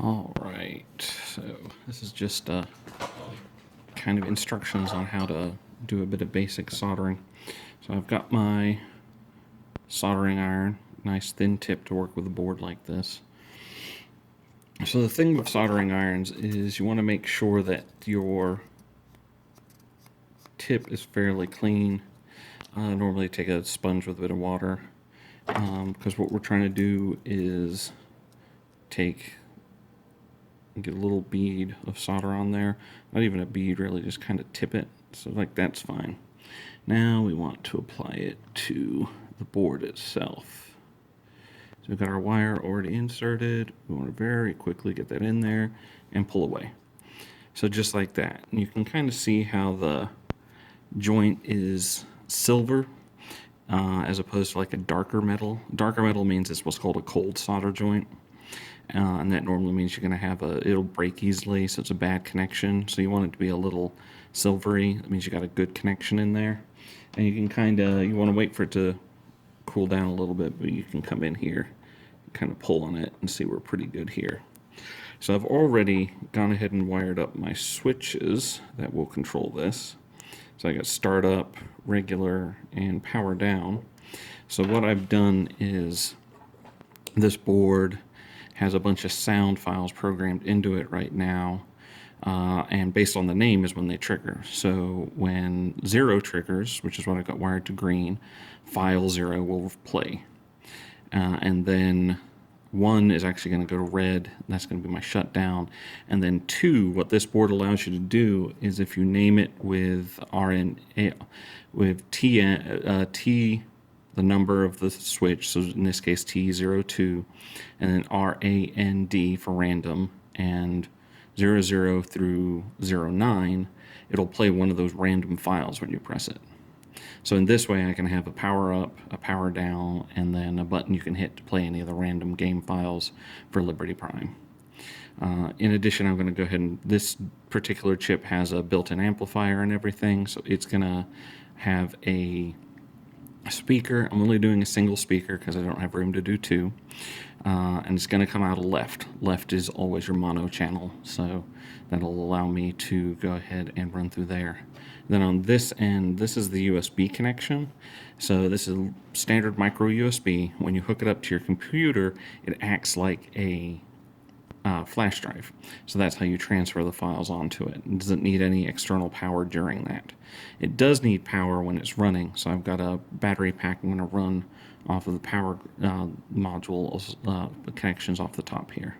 All right, so this is just kind of instructions on how to do a bit of basic soldering. So I've got my soldering iron, nice thin tip to work with a board like this. So the thing with soldering irons is you want to make sure that your tip is fairly clean. Normally take a sponge with a bit of water, because what we're trying to do is get a little bead of solder on there. Not even a bead, really, just kind of tip it. So like that's fine. Now we want to apply it to the board itself. So we've got our wire already inserted. We want to very quickly get that in there and pull away. So just like that. And you can kind of see how the joint is silver as opposed to like a darker metal. Darker metal means it's what's called a cold solder joint. And that normally means you're going to have it'll break easily, so it's a bad connection. So you want it to be a little silvery. That means you got a good connection in there. And you can you want to wait for it to cool down a little bit, but you can come in here and kind of pull on it and see we're pretty good here. So I've already gone ahead and wired up my switches that will control this. So I got start up, regular, and power down. So what I've done is this board has a bunch of sound files programmed into it right now, and based on the name is when they trigger. So when 0 triggers, which is what I got wired to green, file 0 will play, and then 1 is actually going to go to red. That's going to be my shutdown. And then 2, what this board allows you to do is if you name it with T, the number of the switch, so in this case T02, and then RAND for random, and 00 through 09, it'll play one of those random files when you press it. So in this way I can have a power up, a power down, and then a button you can hit to play any of the random game files for Liberty Prime. In addition, I'm going to go ahead and this particular chip has a built-in amplifier and everything, so it's going to have a speaker. I'm only doing a single speaker because I don't have room to do 2, and it's going to come out of left. Left is always your mono channel, so that'll allow me to go ahead and run through there. Then on this end, this is the USB connection. So this is standard micro USB. When you hook it up to your computer, it acts like a flash drive. So that's how you transfer the files onto it. It doesn't need any external power during that. It does need power when it's running. So I've got a battery pack I'm going to run off of the power module connections off the top here.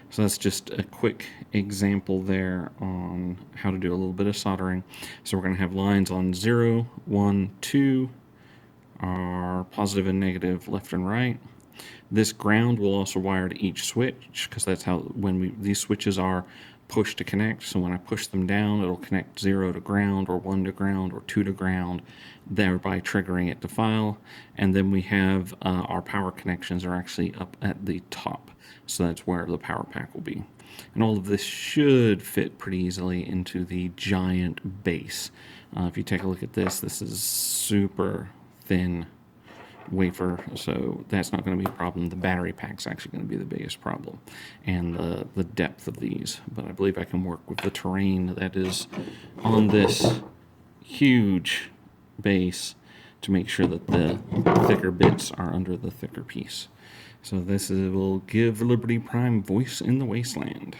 So that's just a quick example there on how to do a little bit of soldering. So we're going to have lines on 0, 1, 2 are positive and negative left and right. This ground will also wire to each switch because that's how these switches are pushed to connect. So when I push them down, it'll connect 0 to ground or 1 to ground or 2 to ground, thereby triggering it to file. And then we have our power connections are actually up at the top. So that's where the power pack will be. And all of this should fit pretty easily into the giant base. If you take a look at this, this is super thin wafer, so that's not going to be a problem. The battery pack's actually going to be the biggest problem, and the depth of these. But I believe I can work with the terrain that is on this huge base to make sure that the thicker bits are under the thicker piece. So this will give Liberty Prime voice in the wasteland.